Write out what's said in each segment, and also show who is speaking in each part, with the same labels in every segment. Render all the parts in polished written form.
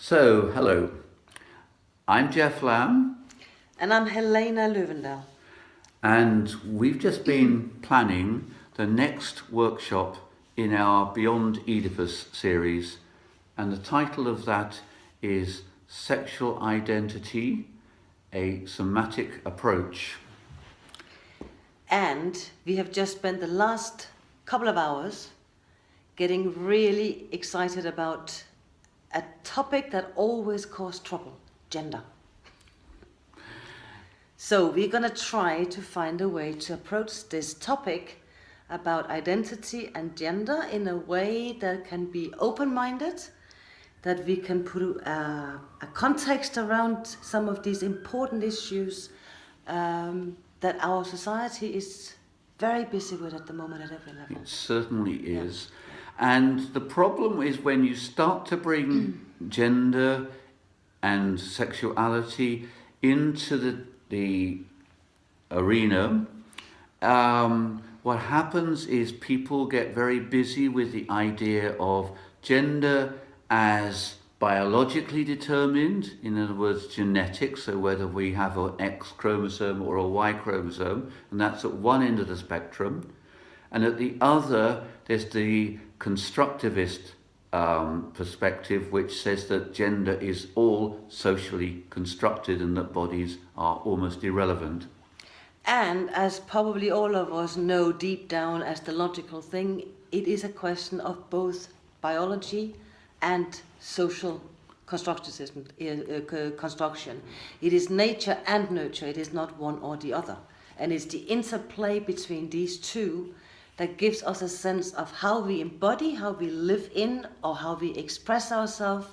Speaker 1: So, hello. I'm Jeff Lamb,
Speaker 2: And I'm Helena Löwendahl.
Speaker 1: and we've just been planning the next workshop in our Beyond Oedipus series, and the title of that is Sexual Identity, a Somatic Approach.
Speaker 2: And we have just spent the last couple of hours getting really excited about a topic that always causes trouble: gender. So we're going to try to find a way to approach this topic about identity and gender in a way that can be open-minded, that we can put a context around some of these important issues that our society is very busy with at the moment at every level.
Speaker 1: It certainly is. And the problem is when you start to bring gender and sexuality into the arena, what happens is people get very busy with the idea of gender as biologically determined, in other words, genetics, so whether we have an X chromosome or a Y chromosome, and that's at one end of the spectrum. And at the other, there's the constructivist perspective, which says that gender is all socially constructed and that bodies are almost irrelevant.
Speaker 2: And as probably all of us know deep down as the logical thing, it is a question of both biology and social construction. It is nature and nurture, it is not one or the other. And it's the interplay between these two that gives us a sense of how we embody, how we live in, or how we express ourselves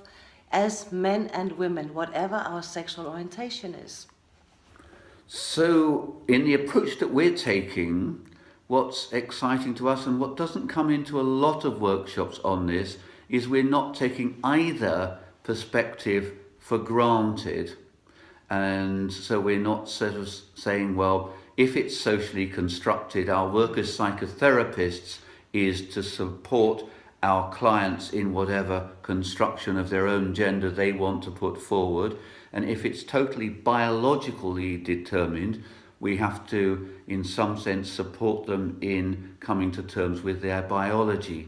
Speaker 2: as men and women, whatever our sexual orientation is.
Speaker 1: So, in the approach that we're taking, what's exciting to us and what doesn't come into a lot of workshops on this is we're not taking either perspective for granted. And so we're not sort of saying, well, if it's socially constructed, our work as psychotherapists is to support our clients in whatever construction of their own gender they want to put forward. And if it's totally biologically determined, we have to, in some sense, support them in coming to terms with their biology.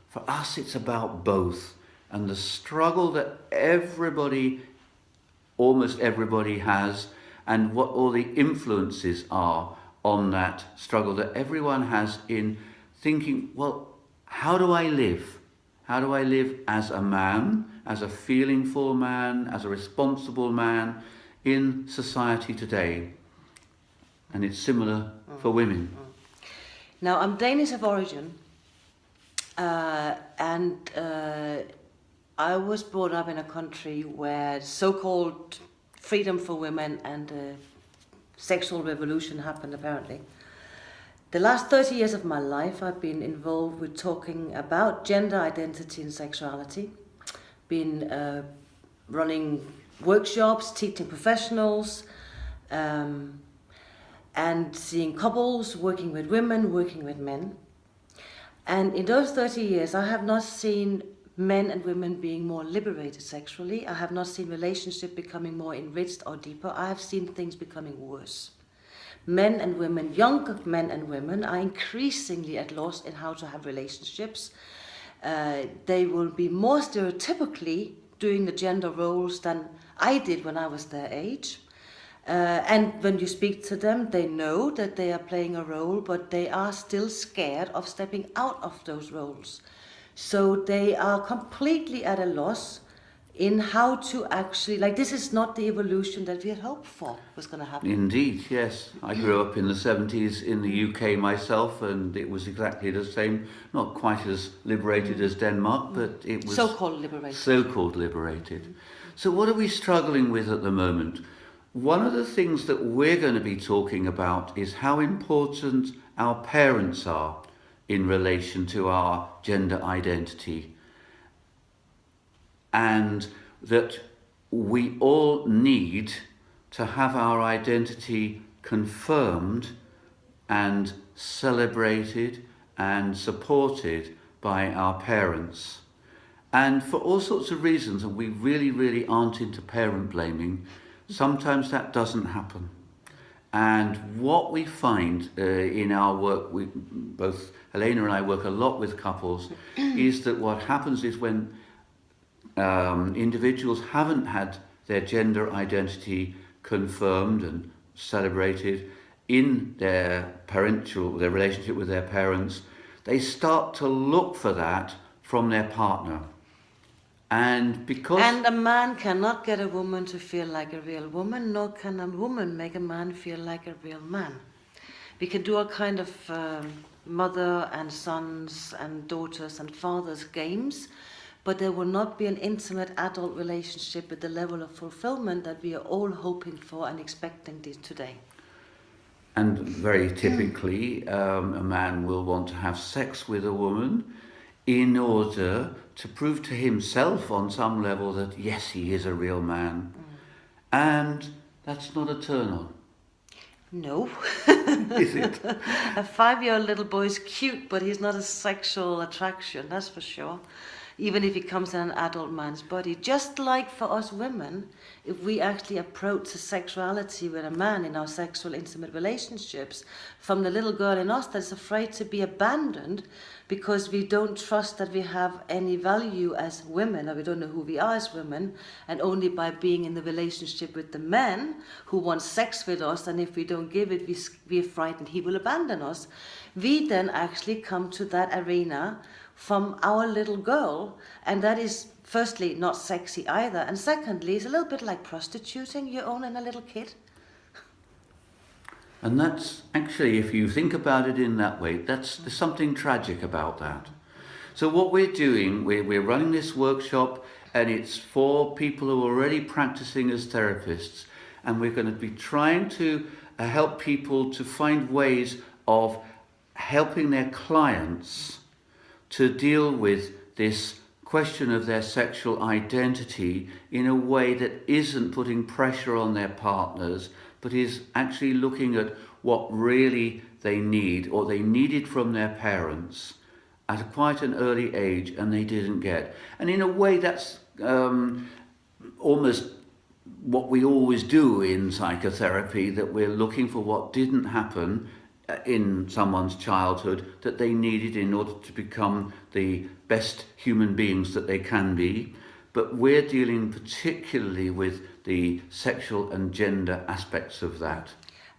Speaker 1: For us, it's about both. And the struggle that almost everybody has, and what all the influences are on that struggle that everyone has in thinking, well, how do I live? How do I live as a man, as a feelingful man, as a responsible man in society today? And it's similar for women.
Speaker 2: Now, I'm Danish of origin, and I was brought up in a country where so-called freedom for women and sexual revolution happened, apparently. The last 30 years of my life, I've been involved with talking about gender identity and sexuality, been running workshops, teaching professionals, and seeing couples, working with women, working with men. And in those 30 years, I have not seen men and women being more liberated sexually. I have not seen relationships becoming more enriched or deeper. I have seen things becoming worse. Men and women, young men and women, are increasingly at loss in how to have relationships. They will be more stereotypically doing the gender roles than I did when I was their age. And when you speak to them, they know that they are playing a role, but they are still scared of stepping out of those roles. So they are completely at a loss in how to actually, like, this is not the evolution that we had hoped for was going to happen.
Speaker 1: Indeed, yes. I grew up in the 70s in the UK myself, and it was exactly the same. Not quite as liberated as Denmark, but it was
Speaker 2: So-called liberated.
Speaker 1: So-called liberated. So what are we struggling with at the moment? One of the things that we're going to be talking about is how important our parents are in relation to our gender identity. And that we all need to have our identity confirmed and celebrated and supported by our parents. And for all sorts of reasons, and we really, really aren't into parent blaming, sometimes that doesn't happen. And what we find in our work, both Helena and I work a lot with couples, is that what happens is when individuals haven't had their gender identity confirmed and celebrated in their relationship with their parents, they start to look for that from their partner. And
Speaker 2: a man cannot get a woman to feel like a real woman, nor can a woman make a man feel like a real man. We can do all kind of mother and sons and daughters and fathers games, but there will not be an intimate adult relationship with the level of fulfillment that we are all hoping for and expecting today.
Speaker 1: And very typically, a man will want to have sex with a woman in order to prove to himself on some level that, yes, he is a real man. And that's not a turn-on.
Speaker 2: No.
Speaker 1: Is it?
Speaker 2: A 5-year-old little boy is cute, but he's not a sexual attraction, that's for sure. Even if he comes in an adult man's body. Just like for us women, if we actually approach the sexuality with a man in our sexual intimate relationships, from the little girl in us that's afraid to be abandoned because we don't trust that we have any value as women, or we don't know who we are as women, and only by being in the relationship with the man who wants sex with us, and if we don't give it, we're frightened he will abandon us. We then actually come to that arena from our little girl, and that is firstly not sexy either, and secondly it's a little bit like prostituting. You're owning a little kid.
Speaker 1: And that's actually, if you think about it in that way, there's something tragic about that. So what we're doing, we're running this workshop, and it's for people who are already practicing as therapists, and we're going to be trying to help people to find ways of helping their clients to deal with this question of their sexual identity in a way that isn't putting pressure on their partners, but is actually looking at what really they need, or they needed from their parents at quite an early age and they didn't get. And in a way that's almost what we always do in psychotherapy, that we're looking for what didn't happen in someone's childhood that they needed in order to become the best human beings that they can be. But we're dealing particularly with the sexual and gender aspects of that.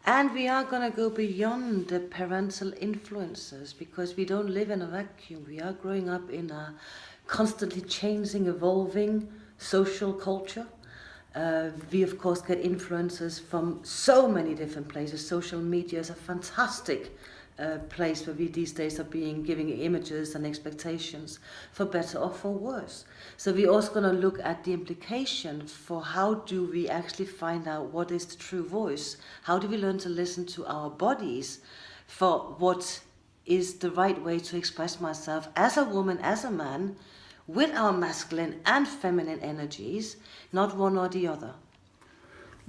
Speaker 2: And we are going to go beyond the parental influences, because we don't live in a vacuum. We are growing up in a constantly changing, evolving social culture. We of course get influences from so many different places. Social media is a fantastic place where we these days are giving images and expectations, for better or for worse. So we're also going to look at the implication for how do we actually find out what is the true voice. How do we learn to listen to our bodies for what is the right way to express myself as a woman, as a man, with our masculine and feminine energies, not one or the other.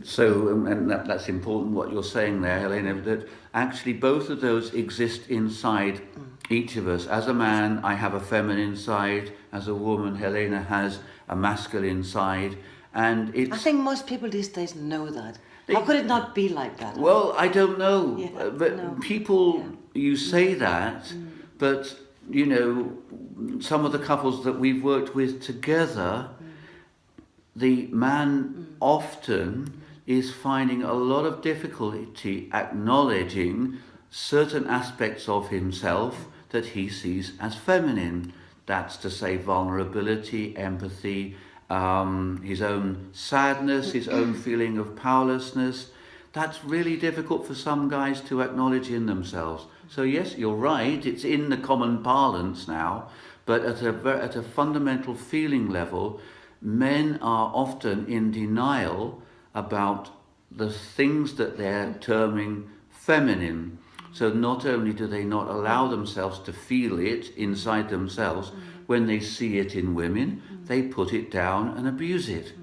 Speaker 1: So, and that's important what you're saying there, Helena, that actually both of those exist inside each of us. As a man, I have a feminine side. As a woman, Helena has a masculine side. And it's...
Speaker 2: I think most people these days know that. How could it not be like that?
Speaker 1: Well, I don't know.
Speaker 2: Yeah,
Speaker 1: but
Speaker 2: no.
Speaker 1: People,
Speaker 2: Yeah.
Speaker 1: you say that, but, you know, some of the couples that we've worked with together, the man often is finding a lot of difficulty acknowledging certain aspects of himself that he sees as feminine. That's to say vulnerability, empathy, his own sadness, his own feeling of powerlessness. That's really difficult for some guys to acknowledge in themselves. So yes, you're right, it's in the common parlance now, but at a fundamental feeling level, men are often in denial about the things that they're terming feminine. So not only do they not allow themselves to feel it inside themselves, when they see it in women, they put it down and abuse it.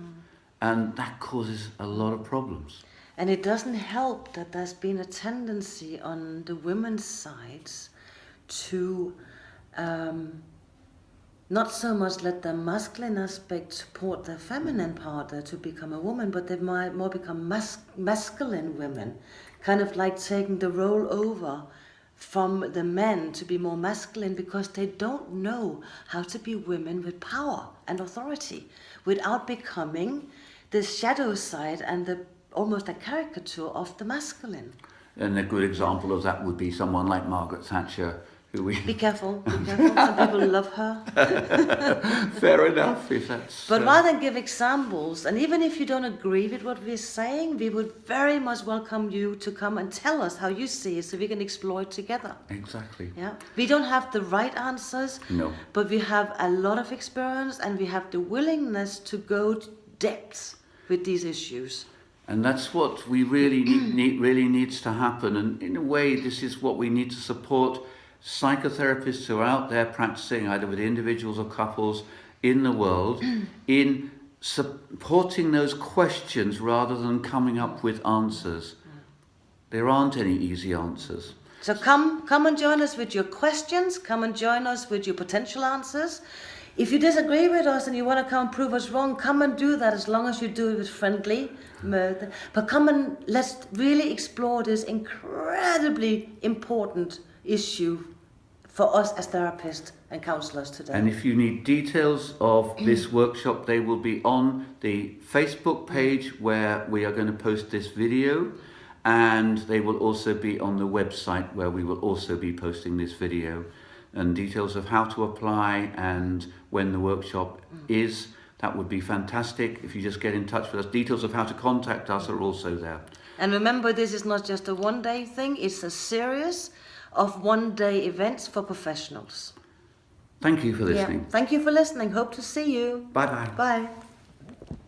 Speaker 1: And that causes a lot of problems.
Speaker 2: And it doesn't help that there's been a tendency on the women's sides to not not so much let the masculine aspect support the feminine part to become a woman, but they might more become masculine women, kind of like taking the role over from the men to be more masculine, because they don't know how to be women with power and authority without becoming the shadow side and almost a caricature of the masculine.
Speaker 1: And a good example of that would be someone like Margaret Thatcher, who we...
Speaker 2: Be careful, be careful. Some people love her.
Speaker 1: Fair enough, if that's...
Speaker 2: But rather than give examples, and even if you don't agree with what we're saying, we would very much welcome you to come and tell us how you see it so we can explore it together.
Speaker 1: Exactly.
Speaker 2: Yeah, we don't have the right answers,
Speaker 1: No.
Speaker 2: but we have a lot of experience and we have the willingness to go to depths with these issues.
Speaker 1: And that's what we really really needs to happen. And in a way, this is what we need to support psychotherapists who are out there practicing, either with individuals or couples in the world, in supporting those questions rather than coming up with answers. There aren't any easy answers.
Speaker 2: So come and join us with your questions, come and join us with your potential answers. If you disagree with us and you want to come and prove us wrong, come and do that, as long as you do it with friendly mirth. But come and let's really explore this incredibly important issue for us as therapists and counsellors today.
Speaker 1: And if you need details of this workshop, they will be on the Facebook page where we are going to post this video, and they will also be on the website where we will also be posting this video. And details of how to apply and when the workshop is, that would be fantastic. If you just get in touch with us, details of how to contact us are also there.
Speaker 2: And remember, this is not just a one-day thing, it's a series of one-day events for professionals.
Speaker 1: Thank you for listening.
Speaker 2: Yeah. Thank you for listening. Hope to see you.
Speaker 1: Bye-bye.
Speaker 2: Bye.